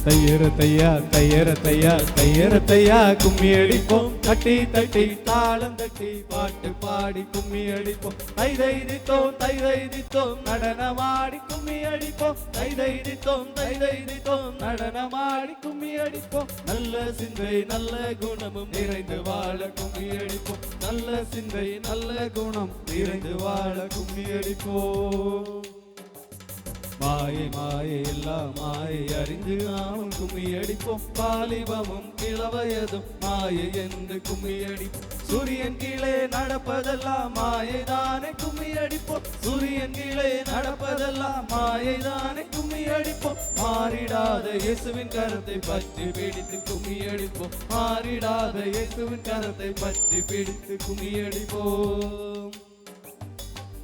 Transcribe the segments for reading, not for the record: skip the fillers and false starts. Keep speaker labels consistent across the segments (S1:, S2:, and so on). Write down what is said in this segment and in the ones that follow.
S1: தையரத்தையா தையரத்தையா தையரத்தையா கும்மி அடிப்போம், தட்டி தட்டி தாளம் தட்டி பாட்டு பாடி கும்மி அடிப்போம். தைதைதித்தோம் தைதைதித்தோம் நடனமாடி கும்மி அடிப்போம். தைதைதித்தோம் நடனமாடி கும்மி அடிப்போம். நல்ல சிந்தை நல்ல குணமும் நிறைந்து வாழ கும்மி அடிப்போம். நல்ல சிந்தை நல்ல குணம் நிறைந்து வாழ கும்மி அடிப்போம். மாயை மாயை எல்லாம் மாயை அறிந்து நாமும் கும்மி அடிப்போம். வாலிபமும் கிழவயதும் மாயை என்று கும்மி அடிப்போம். சூரியன் கீழே நடப்பதெல்லாம் மாயை தானே கும்மி அடிப்போம். சூரியன் கீழே நடப்பதெல்லாம் மாயை தானே கும்மி அடிப்போம். மாறிடாத இயேசுவின் கரத்தை பற்றி பிடித்து கும்மி அடிப்போம். மாறிடாத இயேசுவின் கரத்தை பற்றி பிடித்து கும்மி அடிப்போம்.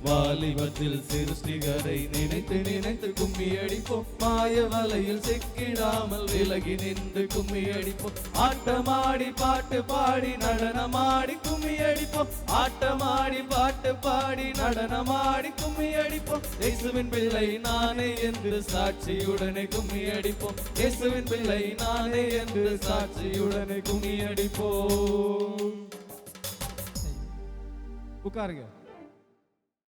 S1: வாலிபத்தில் சிருஷ்டிகரை நினைத்து நினைத்து கும்மி அடிப்போம். மாய வலையில் சிக்கிடாமல் விலகி நின்று கும்மி அடிப்போம். ஆட்டமாடி பாட்டு பாடி நடனமாடி கும்மி அடிப்போம். ஆட்டமாடி பாட்டு பாடி நடனமாடி கும்மி அடிப்போம். இயேசுவின் பிள்ளை நானே என்று சாட்சியுடனே கும்மி அடிப்போம். இயேசுவின் பிள்ளை நானே என்று சாட்சியுடனே கும்மி அடிப்போம். உட்காருங்க.